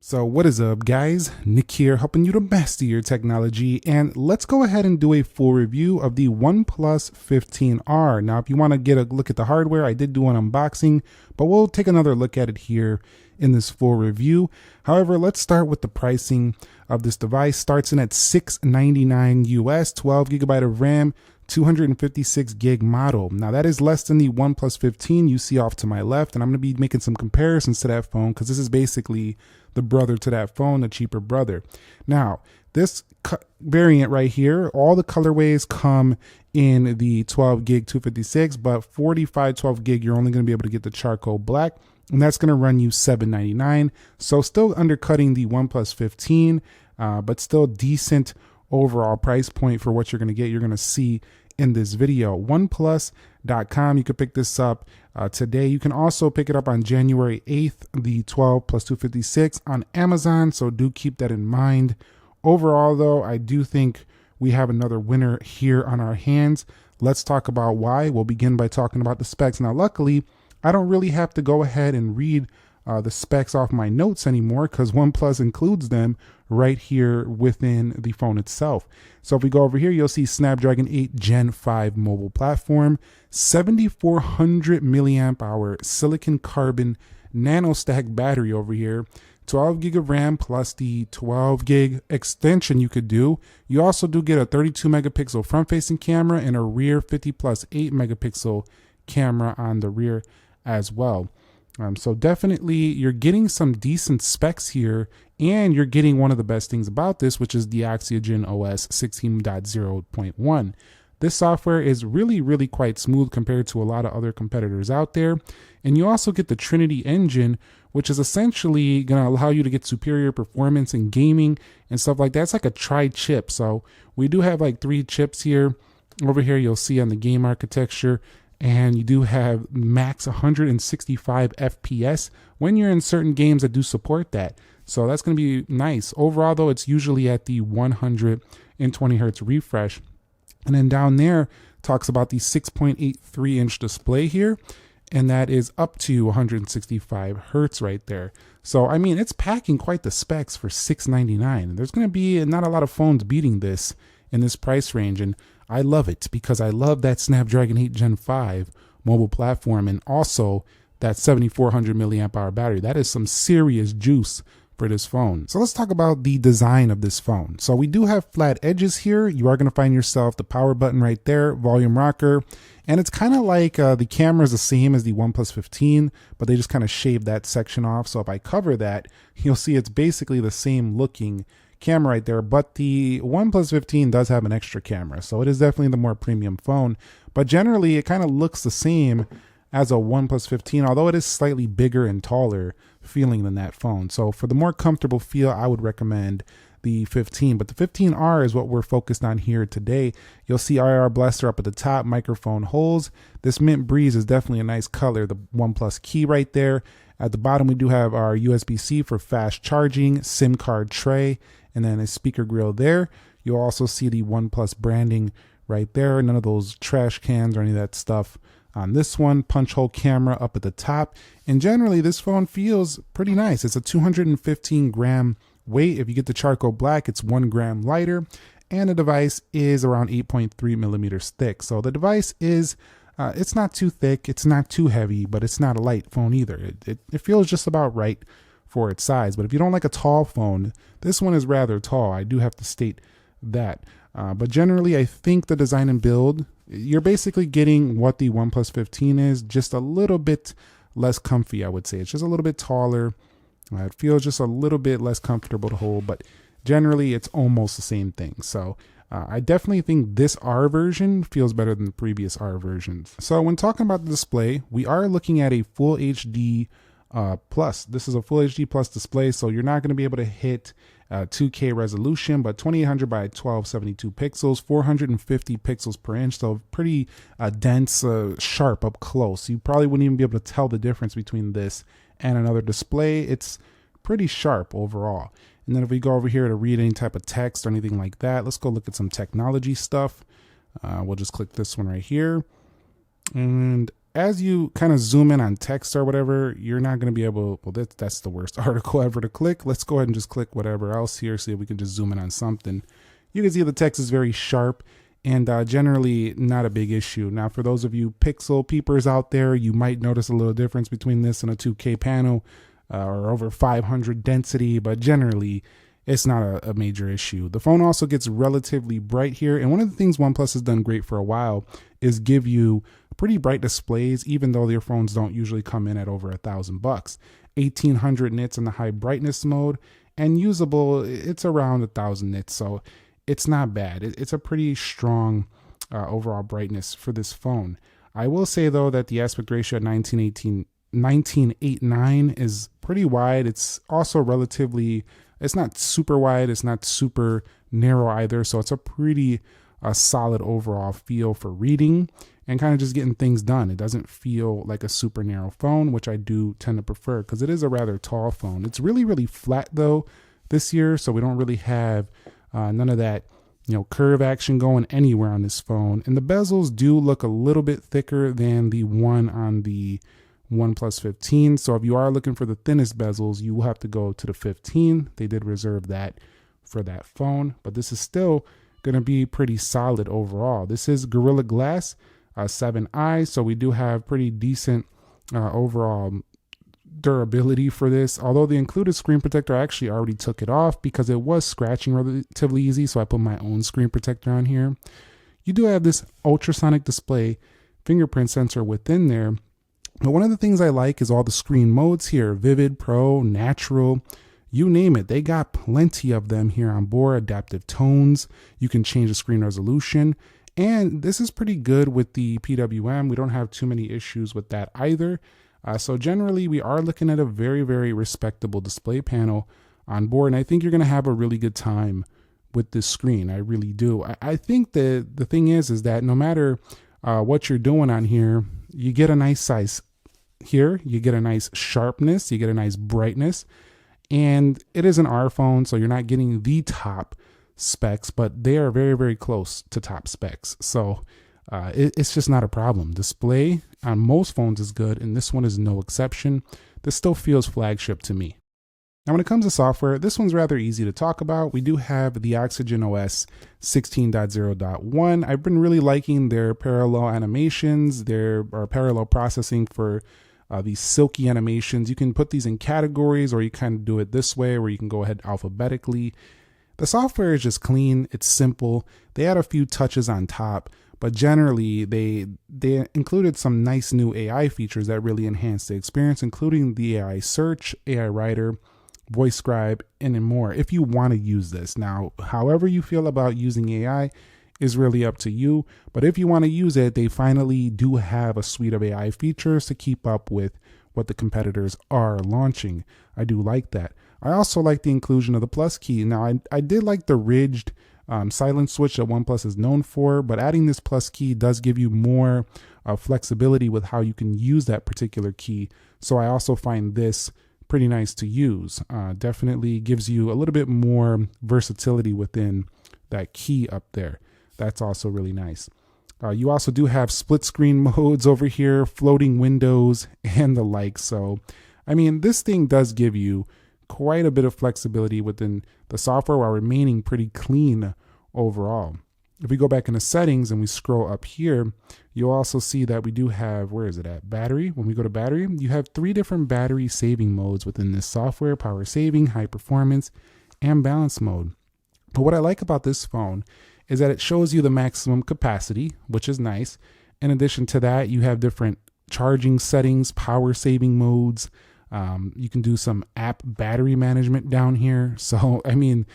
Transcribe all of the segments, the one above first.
So what is up, guys? Nick here, helping you to master your technology, and let's go ahead and do a full review of the OnePlus 15R. Now, if you want to get a look at the hardware, I did do an unboxing, but we'll take another look at it here in this full review. However, let's start with the pricing of this device. Starts in at $699 US, 12 gigabyte of RAM, 256 gig model. Now that is less than the OnePlus 15 you see off to my left, and I'm going to be making some comparisons to that phone because this is basically the brother to that phone, the cheaper brother. Now this variant right here, all the colorways come in the 12 gig 256, but 45 12 gig you're only going to be able to get the charcoal black, and that's going to run you $799. So still undercutting the OnePlus 15, but still decent overall price point for what you're going to get. You're going to see in this video. OnePlus.com, you could pick this up today. You can also pick it up on January 8th, the 12 plus 256 on Amazon, so do keep that in mind. Overall though, I do think we have another winner here on our hands. Let's talk about why. We'll begin by talking about the specs. Now luckily, I don't really have to go ahead and read the specs off my notes anymore because OnePlus includes them right here within the phone itself. So if we go over here, you'll see Snapdragon 8 Gen 5 mobile platform, 7400 milliamp hour silicon carbon nanostack battery over here, 12 gig of RAM plus the 12 gig extension you could do. You also do get a 32 megapixel front facing camera and a rear 50 plus 8 megapixel camera on the rear as well. So definitely you're getting some decent specs here, and you're getting one of the best things about this, which is the Oxygen OS 16.0.1. This software is really quite smooth compared to a lot of other competitors out there. And you also get the Trinity engine, which is essentially going to allow you to get superior performance in gaming and stuff like that. It's like a tri-chip. So we do have like 3 chips here. Over here you'll see on the game architecture, and you do have max 165 FPS when you're in certain games that do support that. So that's going to be nice. Overall though, it's usually at the 120 hertz refresh. And then down there talks about the 6.83 inch display here, and that is up to 165 hertz right there. So I mean, it's packing quite the specs for $699. There's going to be not a lot of phones beating this in this price range, and I love it because I love that Snapdragon 8 Gen 5 mobile platform, and also that 7400 milliamp hour battery. That is some serious juice for this phone. So let's talk about the design of this phone. So we do have flat edges here. You are going to find yourself the power button right there, volume rocker, and it's kind of like the camera is the same as the OnePlus 15, but they just kind of shaved that section off. So if I cover that, you'll see it's basically the same looking camera right there, but the OnePlus 15 does have an extra camera, so it is definitely the more premium phone. But generally it kind of looks the same as a OnePlus 15, although it is slightly bigger and taller feeling than that phone. So for the more comfortable feel, I would recommend the 15, but the 15R is what we're focused on here today. You'll see IR blaster up at the top, microphone holes. This mint breeze is definitely a nice color. The OnePlus key right there. At the bottom, we do have our USB-C for fast charging, SIM card tray, and then a speaker grill there. You'll also see the OnePlus branding right there. None of those trash cans or any of that stuff on this one. Punch hole camera up at the top. And generally, this phone feels pretty nice. It's a 215 gram weight. If you get the charcoal black, it's 1 gram lighter. And the device is around 8.3 millimeters thick. So the device is, it's not too thick, it's not too heavy, but it's not a light phone either. It feels just about right for its size. But if you don't like a tall phone, this one is rather tall. I do have to state that. But generally, I think the design and build, you're basically getting what the OnePlus 15 is, just a little bit less comfy, I would say. It's just a little bit taller. It feels just a little bit less comfortable to hold, but generally it's almost the same thing. So I definitely think this R version feels better than the previous R versions. So when talking about the display, we are looking at a full HD plus. This is a full HD plus display, so you're not going to be able to hit 2K resolution, but 2800 by 1272 pixels, 450 pixels per inch, so pretty dense, sharp up close. You probably wouldn't even be able to tell the difference between this and another display. It's pretty sharp overall. And then if we go over here to read any type of text or anything like that, let's go look at some technology stuff. We'll just click this one right here. And as you kind of zoom in on text or whatever, you're not going to be able, well, that's the worst article ever to click. Let's go ahead and just click whatever else here, see if we can just zoom in on something. You can see the text is very sharp and generally not a big issue. Now, for those of you pixel peepers out there, you might notice a little difference between this and a 2K panel or over 500 density, but generally it's not a major issue. The phone also gets relatively bright here. And one of the things OnePlus has done great for a while is give you pretty bright displays, even though their phones don't usually come in at over $1,000. 1800 nits in the high brightness mode, and usable, it's around 1000 nits. So it's not bad. It's a pretty strong overall brightness for this phone. I will say though that the aspect ratio at 19:9 is pretty wide. It's also relatively, it's not super wide, it's not super narrow either. So it's a pretty solid overall feel for reading and kind of just getting things done. It doesn't feel like a super narrow phone, which I do tend to prefer because it is a rather tall phone. It's really, really flat though this year. So we don't really have none of that, curve action going anywhere on this phone. And the bezels do look a little bit thicker than the one on the OnePlus 15. So if you are looking for the thinnest bezels, you will have to go to the 15. They did reserve that for that phone, but this is still going to be pretty solid overall. This is Gorilla Glass 7i, so we do have pretty decent overall durability for this. Although the included screen protector, I actually already took it off because it was scratching relatively easy, so I put my own screen protector on here. You do have this ultrasonic display fingerprint sensor within there. But one of the things I like is all the screen modes here: Vivid, Pro, Natural, you name it. They got plenty of them here on board. Adaptive tones. You can change the screen resolution. And this is pretty good with the PWM. We don't have too many issues with that either. So generally, we are looking at a very, very respectable display panel on board. And I think you're going to have a really good time with this screen. I really do. I think the thing is that no matter what you're doing on here, you get a nice size here, you get a nice sharpness, you get a nice brightness, and it is an R phone, so you're not getting the top specs, but they are very, very close to top specs. So it's just not a problem. Display on most phones is good, and this one is no exception. This still feels flagship to me. Now, when it comes to software, this one's rather easy to talk about. We do have the Oxygen OS 16.0.1. I've been really liking their parallel animations, their parallel processing for these silky animations. You can put these in categories, or you kind of do it this way where you can go ahead alphabetically. The software is just clean. It's simple. They add a few touches on top, but generally they included some nice new AI features that really enhance the experience, including the AI search, AI writer, voice scribe, and more if you want to use this. Now, however you feel about using AI is really up to you, but if you want to use it, they finally do have a suite of AI features to keep up with what the competitors are launching. I do like that. I also like the inclusion of the plus key. Now, I did like the ridged silent switch that OnePlus is known for, but adding this plus key does give you more flexibility with how you can use that particular key. So I also find this pretty nice to use. Definitely gives you a little bit more versatility within that key up there. That's also really nice. You also do have split screen modes over here, floating windows, and the like. So, I mean, this thing does give you quite a bit of flexibility within the software while remaining pretty clean overall. If we go back into settings and we scroll up here, you'll also see that we do have, where is it at? Battery. When we go to battery, you have 3 different battery saving modes within this software: power saving, high performance, and balance mode. But what I like about this phone is that it shows you the maximum capacity, which is nice. In addition to that, you have different charging settings, power saving modes. You can do some app battery management down here. So, I mean,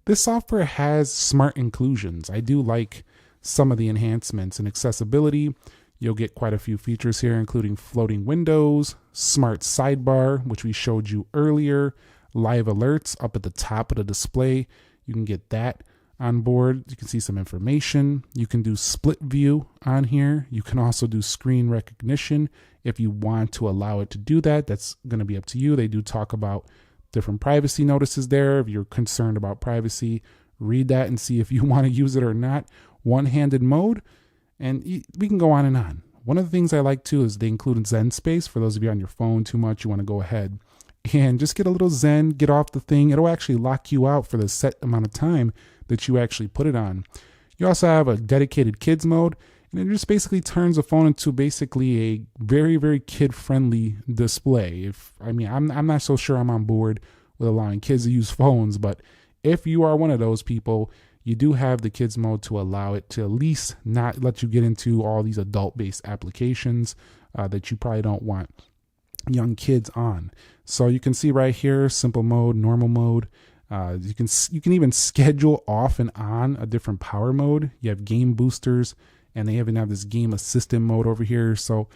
this software has smart inclusions. I do like some of the enhancements and accessibility. You'll get quite a few features here, including floating windows, smart sidebar, which we showed you earlier, live alerts up at the top of the display. You can get that on board. You can see some information. You can do split view on here. You can also do screen recognition if you want to allow it to do that. That's going to be up to you. They do talk about different privacy notices there. If you're concerned about privacy, read that and see if you want to use it or not. One-handed mode, and we can go on and on. One of the things I like too is they include Zen space. For those of you on your phone too much, you want to go ahead and just get a little Zen, get off the thing. It'll actually lock you out for the set amount of time that you actually put it on. You also have a dedicated kids mode, and it just basically turns the phone into basically a very, very kid-friendly display. I'm not so sure I'm on board with allowing kids to use phones, but if you are one of those people, you do have the kids mode to allow it to at least not let you get into all these adult-based applications that you probably don't want young kids on. So you can see right here, simple mode, normal mode. You can even schedule off and on a different power mode. You have game boosters, and they even have this game assistant mode over here. So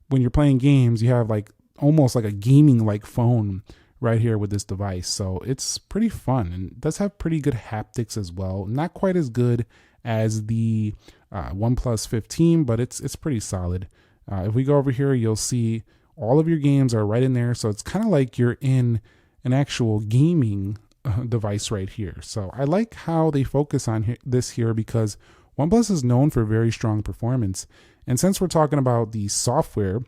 when you're playing games, you have like almost like a gaming like phone right here with this device. So it's pretty fun, and it does have pretty good haptics as well. Not quite as good as the OnePlus 15, but it's pretty solid. If we go over here, you'll see all of your games are right in there. So it's kind of like you're in an actual gaming device right here. So I like how they focus on this here, because OnePlus is known for very strong performance. And since we're talking about the software,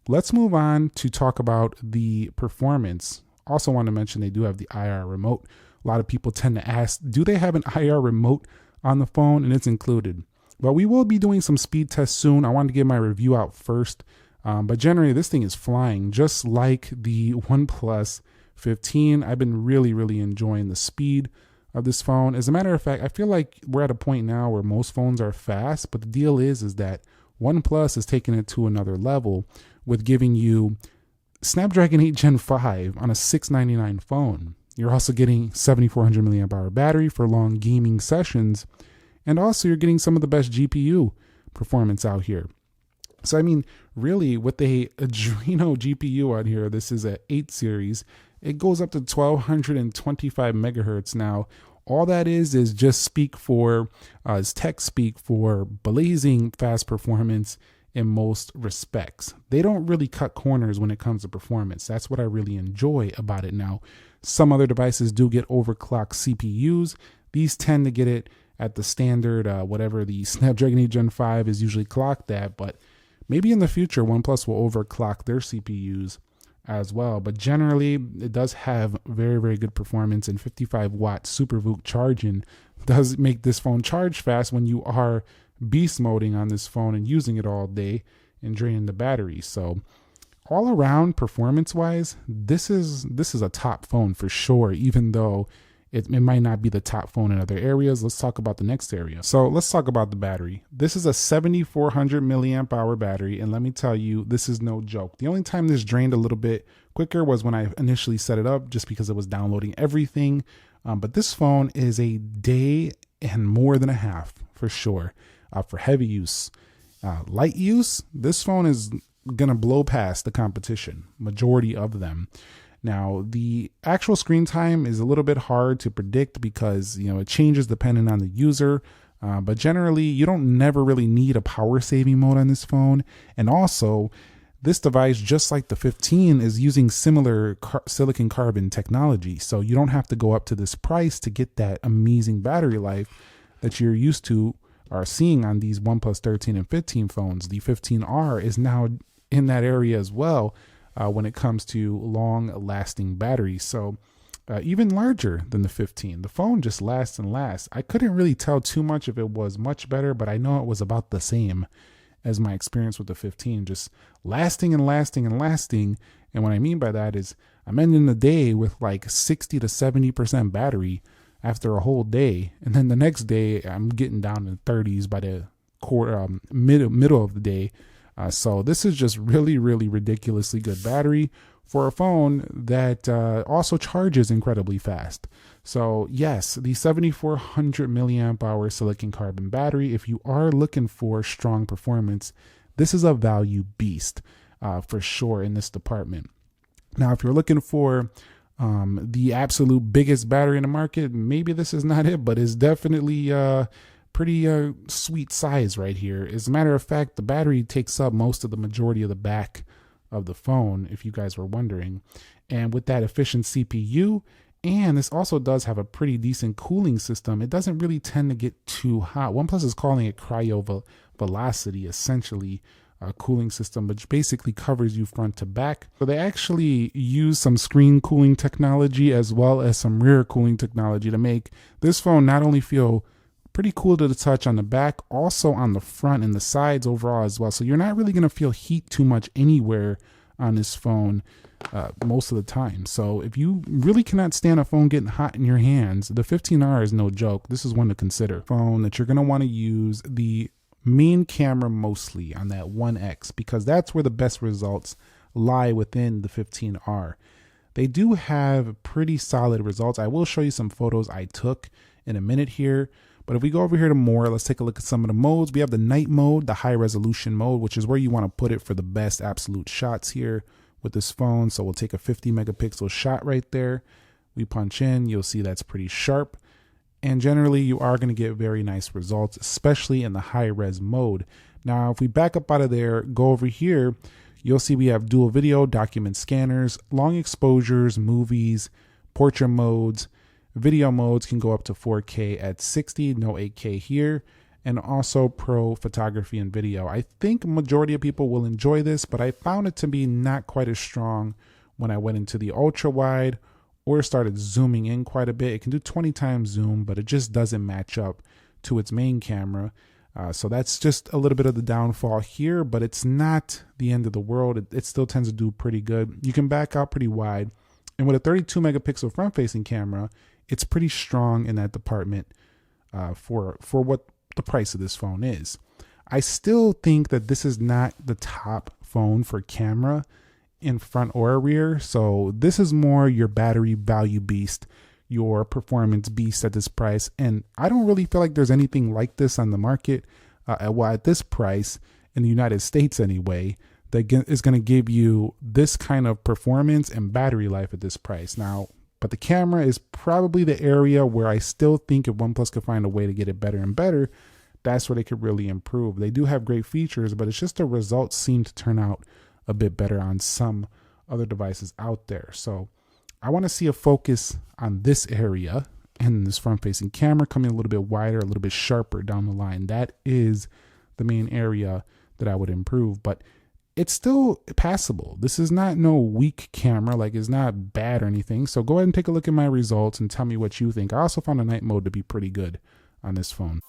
let's move on to talk about the performance. Also want to mention they do have the IR remote. A lot of people tend to ask, do they have an IR remote on the phone? And it's included. But we will be doing some speed tests soon. I wanted to get my review out first. But generally, this thing is flying just like the OnePlus 15. I've been really, really enjoying the speed of this phone. As a matter of fact, I feel like we're at a point now where most phones are fast, but the deal is that OnePlus is taking it to another level with giving you Snapdragon 8 Gen 5 on a $699 phone. You're also getting 7,400 milliamp hour battery for long gaming sessions, and also you're getting some of the best GPU performance out here. So I mean, really, with the Adreno GPU on here, this is a 8 series. It goes up to 1225 megahertz. Now, all that is just speak for, is tech speak for blazing fast performance in most respects. They don't really cut corners when it comes to performance. That's what I really enjoy about it. Now, some other devices do get overclocked CPUs. These tend to get it at the standard, whatever the Snapdragon 8 Gen 5 is usually clocked at, but maybe in the future, OnePlus will overclock their CPUs as well. But generally, it does have very, very good performance, and 55-watt SuperVOOC charging does make this phone charge fast when you are beast moding on this phone and using it all day and draining the battery. So all around performance-wise, this is a top phone for sure, even though it might not be the top phone in other areas. Let's talk about the next area. So let's talk about the battery. This is a 7,400 milliamp hour battery, and let me tell you, this is no joke. The only time this drained a little bit quicker was when I initially set it up, just because it was downloading everything. But this phone is a day and more than a half for sure for heavy use. Light use, this phone is gonna blow past the competition, majority of them. Now, the actual screen time is a little bit hard to predict because, it changes depending on the user. But generally, you don't never really need a power saving mode on this phone. And also, this device, just like the 15, is using similar silicon carbon technology. So you don't have to go up to this price to get that amazing battery life that you're used to or seeing on these OnePlus 13 and 15 phones. The 15R is now in that area as well. When it comes to long-lasting batteries. So even larger than the 15. The phone just lasts and lasts. I couldn't really tell too much if it was much better, but I know it was about the same as my experience with the 15, just lasting and lasting and lasting. And what I mean by that is I'm ending the day with like 60 to 70% battery after a whole day. And then the next day, I'm getting down to the 30s by the middle of the day. So this is just really, really ridiculously good battery for a phone that also charges incredibly fast. So yes, the 7,400 milliamp hour silicon carbon battery, if you are looking for strong performance, this is a value beast for sure in this department. Now, if you're looking for the absolute biggest battery in the market, maybe this is not it, but it's definitely pretty sweet size right here. As a matter of fact, the battery takes up most of the majority of the back of the phone, if you guys were wondering. And with that efficient CPU, and this also does have a pretty decent cooling system, it doesn't really tend to get too hot. OnePlus is calling it cryo velocity, essentially, cooling system, which basically covers you front to back. So they actually use some screen cooling technology as well as some rear cooling technology to make this phone not only feel pretty cool to the touch on the back, also on the front and the sides overall as well. So you're not really going to feel heat too much anywhere on this phone most of the time. So if you really cannot stand a phone getting hot in your hands, the 15R is no joke. This is one to consider. Phone that you're going to want to use the main camera mostly on that 1X, because that's where the best results lie within the 15R. They do have pretty solid results. I will show you some photos I took in a minute here. But if we go over here to more, let's take a look at some of the modes. We have the night mode, the high resolution mode, which is where you want to put it for the best absolute shots here with this phone. So we'll take a 50 megapixel shot right there. We punch in, you'll see that's pretty sharp. And generally you are going to get very nice results, especially in the high res mode. Now, if we back up out of there, go over here, you'll see we have dual video, document scanners, long exposures, movies, portrait modes. Video modes can go up to 4K at 60, no 8K here, and also pro photography and video. I think a majority of people will enjoy this, but I found it to be not quite as strong when I went into the ultra wide or started zooming in quite a bit. It can do 20 times zoom, but it just doesn't match up to its main camera. So that's just a little bit of the downfall here, but it's not the end of the world. It still tends to do pretty good. You can back out pretty wide. And with a 32 megapixel front facing camera, it's pretty strong in that department for what the price of this phone is. I still think that this is not the top phone for camera in front or rear. So this is more your battery value beast, your performance beast at this price. And I don't really feel like there's anything like this on the market at this price in the United States anyway, that is going to give you this kind of performance and battery life at this price. Now, but the camera is probably the area where I still think if OnePlus could find a way to get it better and better, that's where they could really improve. They do have great features, but it's just the results seem to turn out a bit better on some other devices out there. So I want to see a focus on this area and this front-facing camera coming a little bit wider, a little bit sharper down the line. That is the main area that I would improve, but it's still passable. This is not no weak camera, like it's not bad or anything. So go ahead and take a look at my results and tell me what you think. I also found the night mode to be pretty good on this phone.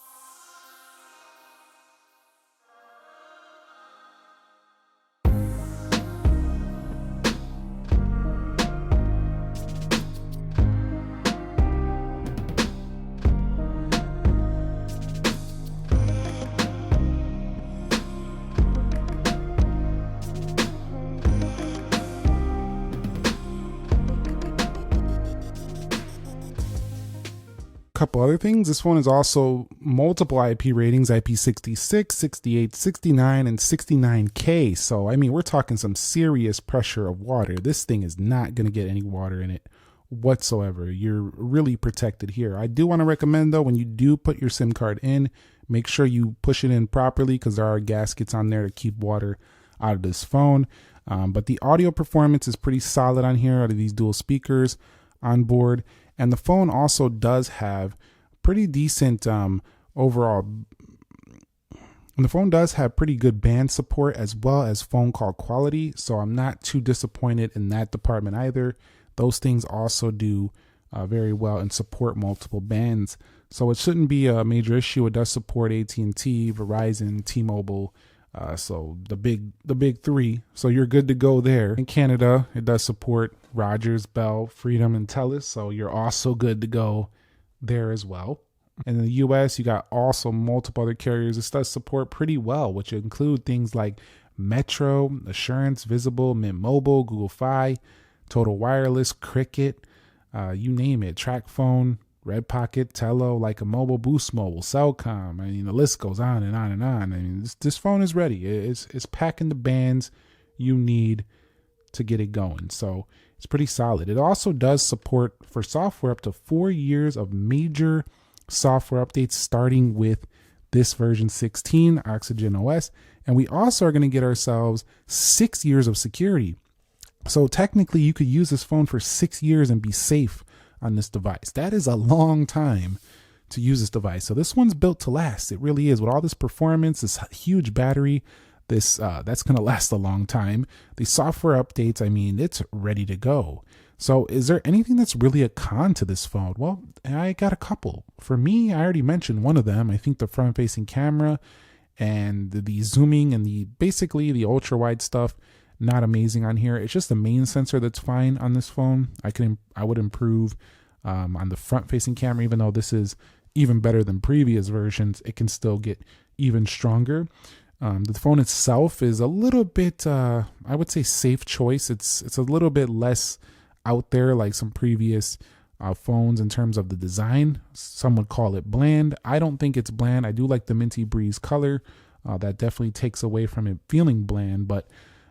Couple other things. This phone is also multiple IP ratings, IP66, 68, 69, and 69K. So, I mean, we're talking some serious pressure of water. This thing is not going to get any water in it whatsoever. You're really protected here. I do want to recommend, though, when you do put your SIM card in, make sure you push it in properly, because there are gaskets on there to keep water out of this phone. But the audio performance is pretty solid on here out of these dual speakers on board. And the phone also does have pretty decent overall. And the phone does have pretty good band support as well as phone call quality. So I'm not too disappointed in that department either. Those things also do very well and support multiple bands. So it shouldn't be a major issue. It does support AT&T, Verizon, T-Mobile. So the big three. So you're good to go there. In Canada, it does support Rogers, Bell, Freedom, and Telus. So you're also good to go there as well. And in the US, you got also multiple other carriers. This does support pretty well, which include things like Metro, Assurance, Visible, Mint Mobile, Google Fi, Total Wireless, Cricket, you name it, TrackPhone, Red Pocket, Tello, Like a Mobile, Boost Mobile, Cellcom. I mean, the list goes on and on and on. I mean, this phone is ready. It's packing the bands you need to get it going. So it's pretty solid. It also does support for software up to 4 years of major software updates, starting with this version 16, Oxygen OS. And we also are going to get ourselves 6 years of security. So technically you could use this phone for 6 years and be safe on this device. That is a long time to use this device. So this one's built to last. It really is. With all this performance, this huge battery, this that's going to last a long time. The software updates, I mean, it's ready to go. So is there anything that's really a con to this phone? Well, I got a couple. For me, I already mentioned one of them. I think the front-facing camera and the zooming and basically the ultra wide stuff, not amazing on here. It's just the main sensor that's fine on this phone. I would improve on the front-facing camera, even though this is even better than previous versions. It can still get even stronger. The phone itself is a little bit, I would say, safe choice. It's a little bit less out there like some previous phones in terms of the design. Some would call it bland. I don't think it's bland. I do like the minty breeze color. That definitely takes away from it feeling bland, but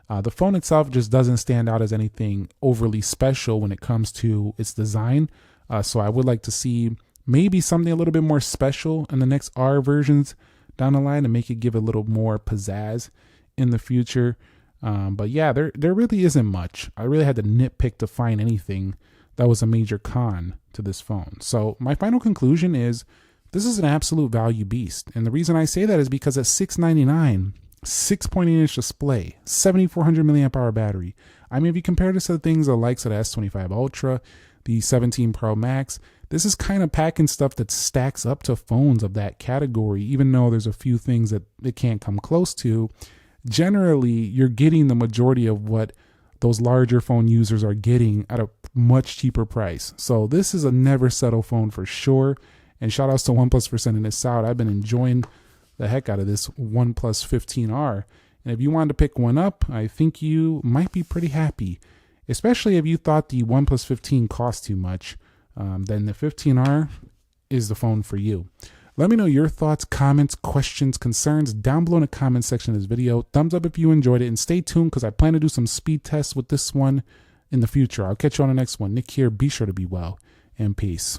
the phone itself just doesn't stand out as anything overly special when it comes to its design. So I would like to see maybe something a little bit more special in the next R versions down the line to make it give a little more pizzazz in the future. But yeah, there really isn't much. I really had to nitpick to find anything that was a major con to this phone. So my final conclusion is this is an absolute value beast. And the reason I say that is because at $699, 6.8-inch display, 7,400 milliamp hour battery. I mean, if you compare this to the things the likes of the S25 Ultra, the 17 Pro Max, this is kind of packing stuff that stacks up to phones of that category, even though there's a few things that it can't come close to. Generally, you're getting the majority of what those larger phone users are getting at a much cheaper price. So this is a never settle phone for sure. And shout outs to OnePlus for sending this out. I've been enjoying the heck out of this OnePlus 15R. And if you wanted to pick one up, I think you might be pretty happy, especially if you thought the OnePlus 15 cost too much. Then the 15R is the phone for you. Let me know your thoughts, comments, questions, concerns down below in the comment section of this video. Thumbs up if you enjoyed it, and stay tuned because I plan to do some speed tests with this one in the future. I'll catch you on the next one. Nick here. Be sure to be well, and peace.